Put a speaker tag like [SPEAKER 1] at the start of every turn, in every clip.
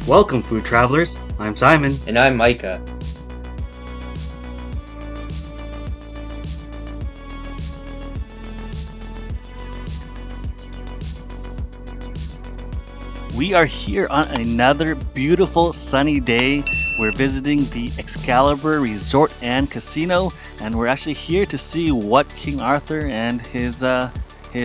[SPEAKER 1] Welcome, food travelers. I'm Simon.
[SPEAKER 2] And I'm Micah.
[SPEAKER 3] We are here on another beautiful sunny day. We're visiting the Excalibur Resort and Casino, and we're actually here to see what King Arthur and his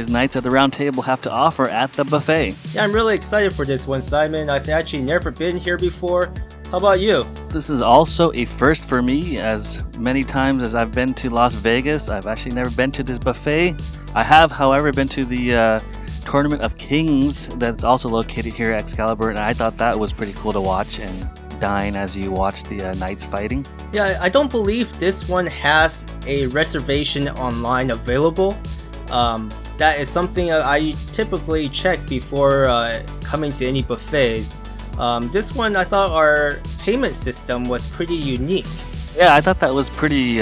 [SPEAKER 3] Knights of the Round Table have to offer at the buffet.
[SPEAKER 2] Yeah, I'm really excited for this one, Simon. I've actually never been here before. How about you?
[SPEAKER 3] This is also a first for me. As many times as I've been to Las Vegas, I've actually never been to this buffet. I have, however, been to the Tournament of Kings that's also located here at Excalibur, and I thought that was pretty cool to watch and dine as you watch the knights fighting.
[SPEAKER 2] Yeah, I don't believe this one has a reservation online available. That is something I typically check before coming to any buffets. This one, I thought our payment system was pretty unique.
[SPEAKER 3] Yeah, I thought that was pretty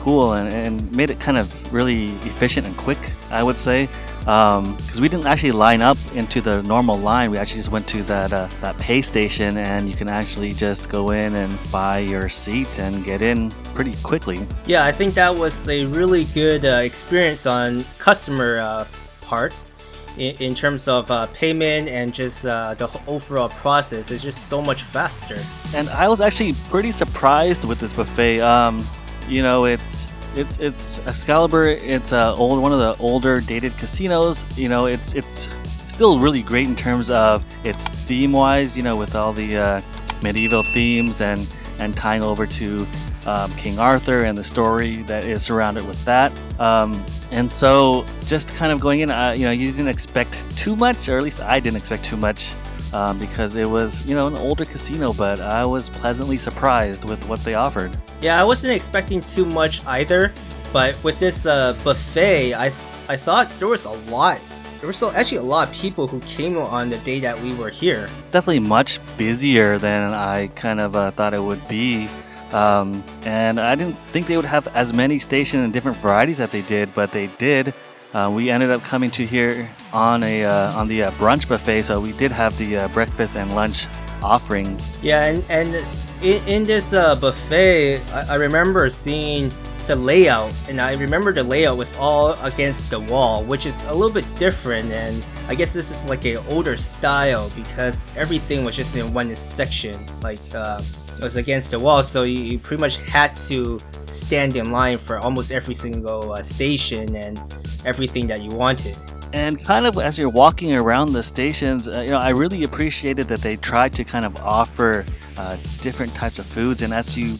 [SPEAKER 3] cool and made it kind of really efficient and quick, I would say. Because we didn't actually line up into the normal line. We actually just went to that pay station, and you can actually just go in and buy your seat and get in pretty quickly.
[SPEAKER 2] Yeah, I think that was a really good experience on customer parts in terms of payment and just the overall process. It's just so much faster. And
[SPEAKER 3] I was actually pretty surprised with this buffet. It's Excalibur. It's one of the older dated casinos. It's still really great in terms of its theme wise. With all the medieval themes and tying over to King Arthur and the story that is surrounded with that. And so just kind of going in, you didn't expect too much, or at least I didn't expect too much. Because it was, an older casino, but I was pleasantly surprised with what they offered.
[SPEAKER 2] Yeah, I wasn't expecting too much either, but with this buffet, I thought there was a lot. There was actually a lot of people who came on the day that we were here.
[SPEAKER 3] Definitely much busier than I kind of thought it would be. And I didn't think they would have as many stations and different varieties that they did, but they did. We ended up coming to here on the brunch buffet, so we did have the breakfast and lunch offerings.
[SPEAKER 2] Yeah, and in this buffet, I remember seeing the layout, and I remember the layout was all against the wall, which is a little bit different, and I guess this is like an older style because everything was just in one section, like it was against the wall, so you pretty much had to stand in line for almost every single station and everything that you wanted.
[SPEAKER 3] And kind of as you're walking around the stations, I really appreciated that they tried to kind of offer different types of foods. And as you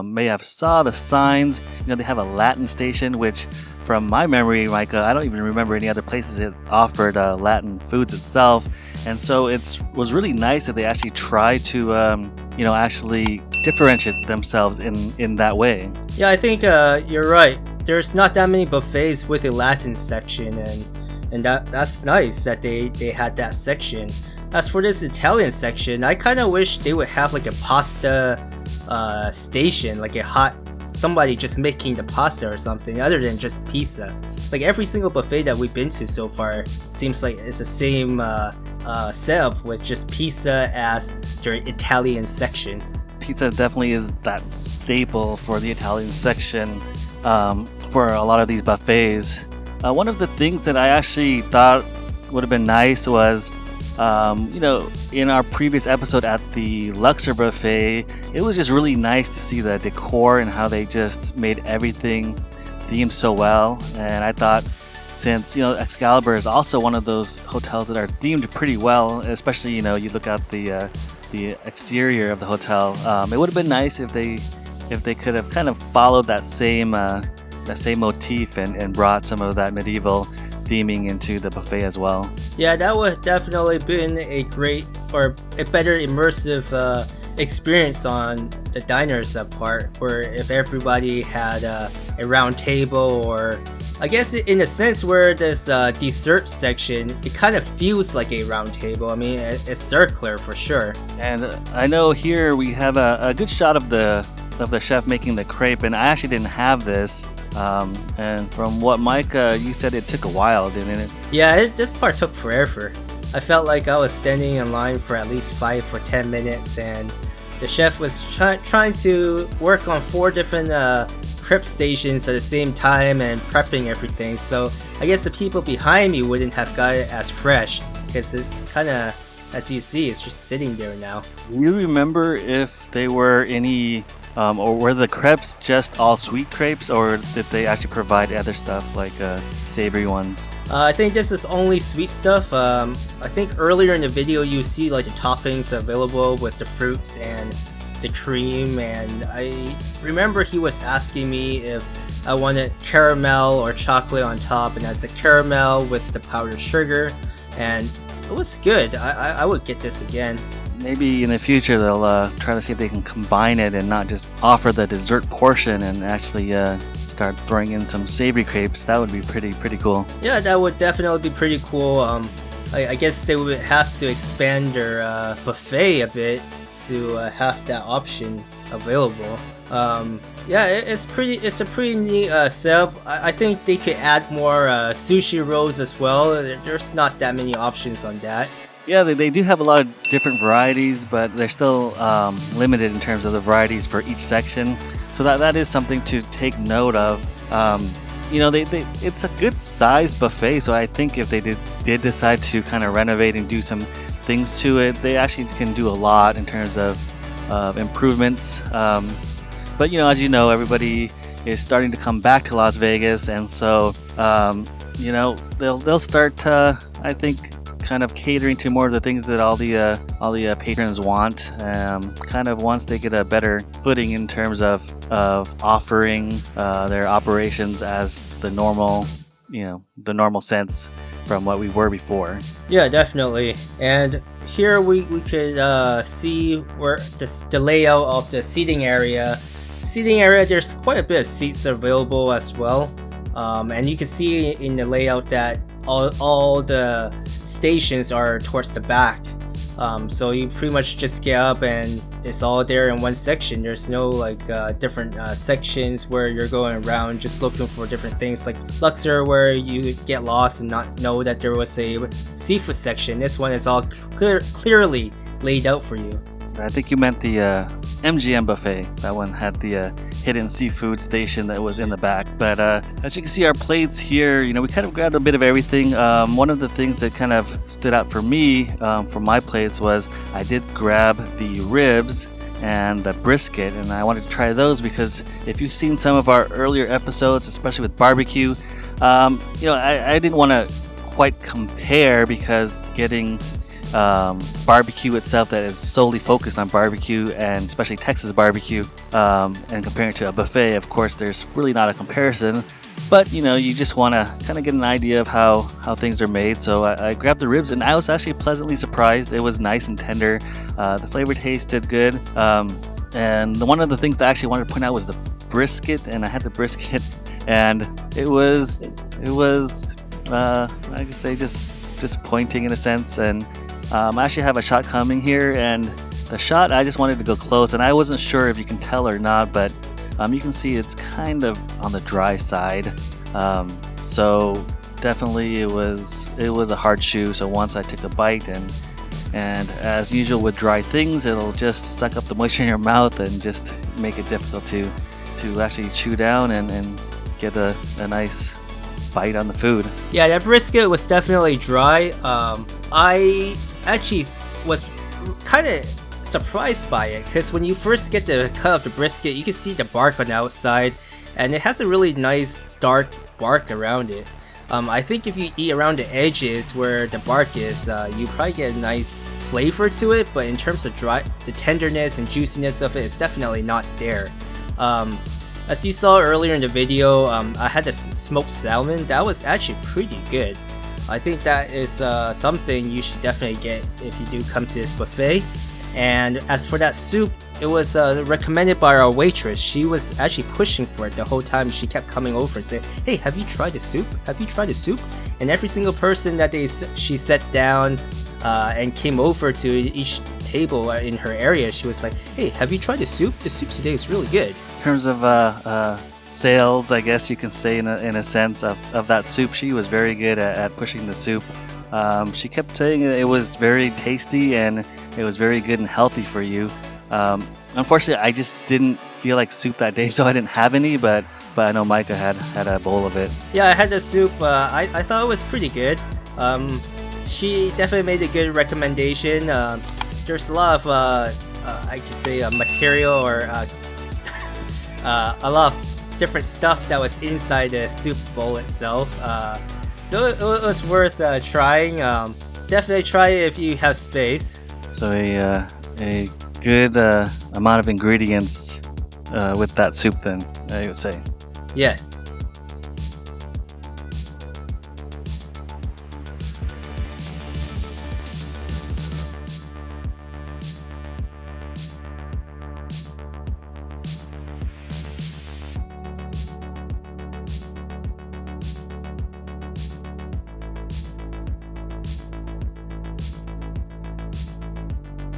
[SPEAKER 3] may have saw the signs, they have a Latin station, which from my memory, Micah, I don't even remember any other places that offered Latin foods itself. And so it was really nice that they actually tried to, actually differentiate themselves in that way.
[SPEAKER 2] Yeah, I think you're right. There's not that many buffets with a Latin section, and that's nice that they had that section. As for this Italian section, I kind of wish they would have like a pasta station, like somebody just making the pasta or something, other than just pizza. Like every single buffet that we've been to so far seems like it's the same setup with just pizza as their Italian section.
[SPEAKER 3] Pizza definitely is that staple for the Italian section. For a lot of these buffets. One of the things that I actually thought would have been nice was, in our previous episode at the Luxor buffet, it was just really nice to see the decor and how they just made everything themed so well. And I thought, since Excalibur is also one of those hotels that are themed pretty well, especially you look at the exterior of the hotel, it would have been nice if they could have kind of followed that same motif and brought some of that medieval theming into the buffet as well.
[SPEAKER 2] Yeah, that would have definitely been a great or a better immersive experience on the diners part, where if everybody had a round table, or I guess in a sense where this dessert section, it kind of feels like a round table. I mean, it's circular for sure.
[SPEAKER 3] And I know here we have a good shot of the chef making the crepe, and I actually didn't have this. And from what Mike, you said it took a while, didn't it?
[SPEAKER 2] Yeah, this part took forever. I felt like I was standing in line for at least 5 or 10 minutes, and the chef was trying to work on 4 different prep stations at the same time and prepping everything. So I guess the people behind me wouldn't have got it as fresh, because it's kind of, as you see, it's just sitting there now.
[SPEAKER 3] Do you remember if they were any, or were the crepes just all sweet crepes, or did they actually provide other stuff like savory ones?
[SPEAKER 2] I think this is only sweet stuff. I think earlier in the video you see like the toppings available with the fruits and the cream, and I remember he was asking me if I wanted caramel or chocolate on top, and I said caramel with the powdered sugar, and it was good. I would get this again.
[SPEAKER 3] Maybe in the future they'll try to see if they can combine it and not just offer the dessert portion and actually start throwing in some savory crepes. That would be pretty cool.
[SPEAKER 2] Yeah, that would definitely be pretty cool. I guess they would have to expand their buffet a bit to have that option available. Yeah, it's a pretty neat setup. I think they could add more sushi rolls as well. There's not that many options on that.
[SPEAKER 3] Yeah, they do have a lot of different varieties, but they're still limited in terms of the varieties for each section. So that is something to take note of. You know, it's a good size buffet, so I think if they did decide to kind of renovate and do some things to it, they actually can do a lot in terms of improvements. But you know, as you know, everybody is starting to come back to Las Vegas, and so you know, they'll start I think kind of catering to more of the things that all the patrons want, kind of once they get a better footing in terms of offering their operations as the normal, you know, the normal sense from what we were before.
[SPEAKER 2] Yeah, definitely. And here we could see where the layout of the seating area. There's quite a bit of seats available as well, and you can see in the layout that all the stations are towards the back, so you pretty much just get up and it's all there in one section. There's no like different sections where you're going around just looking for different things like Luxor, where you get lost and not know that there was a seafood section. This one is all clearly laid out for you.
[SPEAKER 3] I think you meant the MGM buffet. That one had the hidden seafood station that was in the back. But as you can see, our plates here, you know, we kind of grabbed a bit of everything. One of the things that kind of stood out for me for my plates was I did grab the ribs and the brisket, and I wanted to try those because if you've seen some of our earlier episodes, especially with barbecue, you know, I didn't want to quite compare, because getting barbecue itself that is solely focused on barbecue, and especially Texas barbecue, and comparing it to a buffet, of course there's really not a comparison, but you know, you just want to kind of get an idea of how things are made. So I grabbed the ribs, and I was actually pleasantly surprised. It was nice and tender. The flavor tasted good, and one of the things that I actually wanted to point out was the brisket, and I had the brisket, and it was I could say just disappointing in a sense. And I actually have a shot coming here, and the shot, I just wanted to go close, and I wasn't sure if you can tell or not, but you can see it's kind of on the dry side. So definitely it was a hard chew. So once I took a bite, and as usual with dry things, it'll just suck up the moisture in your mouth and just make it difficult to actually chew down and get a nice bite on the food.
[SPEAKER 2] Yeah, that brisket was definitely dry. I actually was kind of surprised by it, because when you first get the cut of the brisket, you can see the bark on the outside, and it has a really nice dark bark around it. I think if you eat around the edges where the bark is, you probably get a nice flavor to it, but in terms of the tenderness and juiciness of it, it's definitely not there. As you saw earlier in the video, I had the smoked salmon. That was actually pretty good. I think that is something you should definitely get if you do come to this buffet. And as for that soup, it was recommended by our waitress. She was actually pushing for it the whole time. She kept coming over and saying, "Hey, have you tried the soup? Have you tried the soup?" And every single person that she sat down and came over to each table in her area, she was like, "Hey, have you tried the soup? The soup today is really good."
[SPEAKER 3] In terms of sales, I guess you can say in a sense of that soup, she was very good at pushing the soup. She kept saying it was very tasty and it was very good and healthy for you. Unfortunately, I just didn't feel like soup that day, so I didn't have any, but I know Micah had a bowl of it.
[SPEAKER 2] Yeah, I had the soup. I thought it was pretty good. She definitely made a good recommendation. There's a lot of I could say material or a lot of different stuff that was inside the soup bowl itself. So it was worth trying. Definitely try it if you have space.
[SPEAKER 3] So a good amount of ingredients with that soup, then I would say.
[SPEAKER 2] Yes.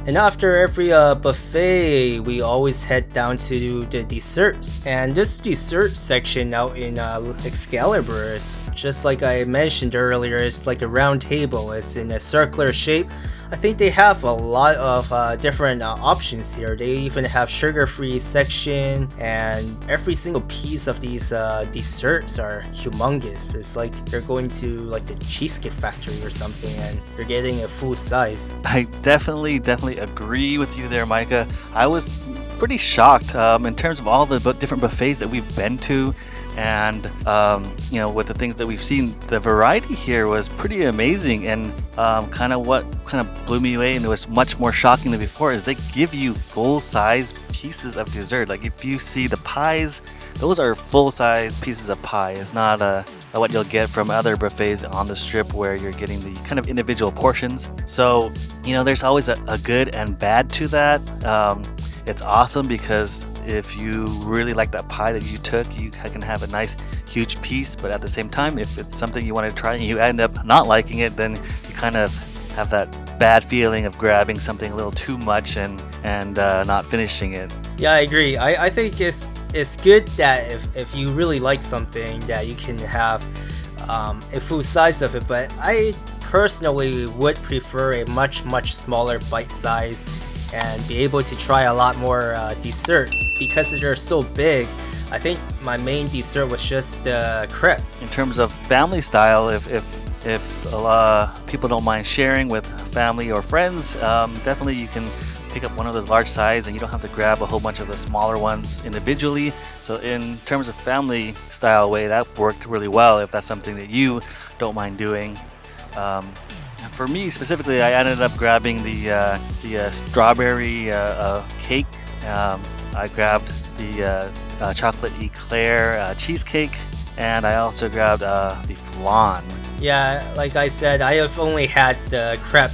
[SPEAKER 2] And after every buffet, we always head down to the desserts. And this dessert section out in Excalibur is just like I mentioned earlier. It's like a round table. It's in a circular shape. I think they have a lot of different options here. They even have sugar-free section, and every single piece of these desserts are humongous. It's like you're going to like the Cheesecake Factory or something, and you're getting a full size.
[SPEAKER 3] I definitely agree with you there, Micah. I was pretty shocked in terms of all the different buffets that we've been to. And with the things that we've seen, the variety here was pretty amazing. And kind of blew me away, and it was much more shocking than before, is they give you full-size pieces of dessert. Like if you see the pies, those are full-size pieces of pie. It's not what you'll get from other buffets on the strip where you're getting the kind of individual portions. So there's always a good and bad to that. It's awesome because if you really like that pie that you took, you can have a nice huge piece, but at the same time, if it's something you want to try and you end up not liking it, then you kind of have that bad feeling of grabbing something a little too much and not finishing it.
[SPEAKER 2] Yeah, I agree. I think it's good that if you really like something, that you can have a full size of it, but I personally would prefer a much smaller bite size and be able to try a lot more dessert. Because they're so big, I think my main dessert was just crepe.
[SPEAKER 3] In terms of family style, if a lot of people don't mind sharing with family or friends, definitely you can pick up one of those large size, and you don't have to grab a whole bunch of the smaller ones individually. So in terms of family style way, that worked really well if that's something that you don't mind doing. For me specifically, I ended up grabbing the strawberry cake. I grabbed the chocolate eclair cheesecake, and I also grabbed the flan.
[SPEAKER 2] Yeah, like I said, I have only had the crepe,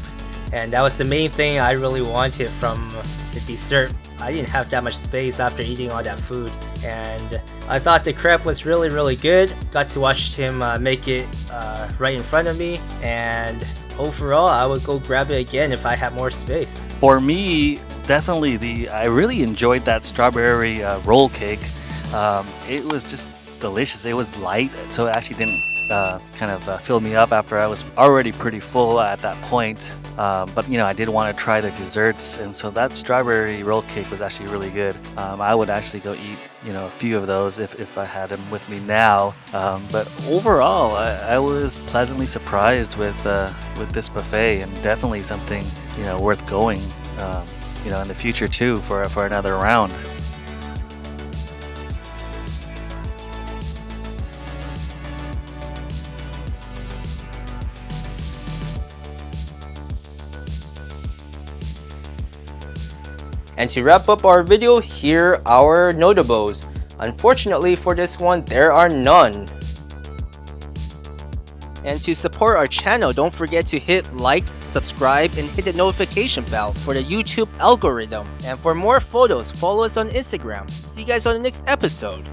[SPEAKER 2] and that was the main thing I really wanted from the dessert. I didn't have that much space after eating all that food, and I thought the crepe was really good. Got to watch him make it right in front of me, and overall I would go grab it again if I had more space. For
[SPEAKER 3] me, definitely I really enjoyed that strawberry roll cake. It was just delicious. It was light, so it actually didn't fill me up after I was already pretty full at that point. But I did want to try the desserts, and so that strawberry roll cake was actually really good. I would actually go eat a few of those if I had them with me now. But overall, I was pleasantly surprised with this buffet, and definitely something worth going in the future too for another round.
[SPEAKER 2] And to wrap up our video, here are our notables. Unfortunately for this one, there are none. And to support our channel, don't forget to hit like, subscribe, and hit the notification bell for the YouTube algorithm. And for more photos, follow us on Instagram. See you guys on the next episode.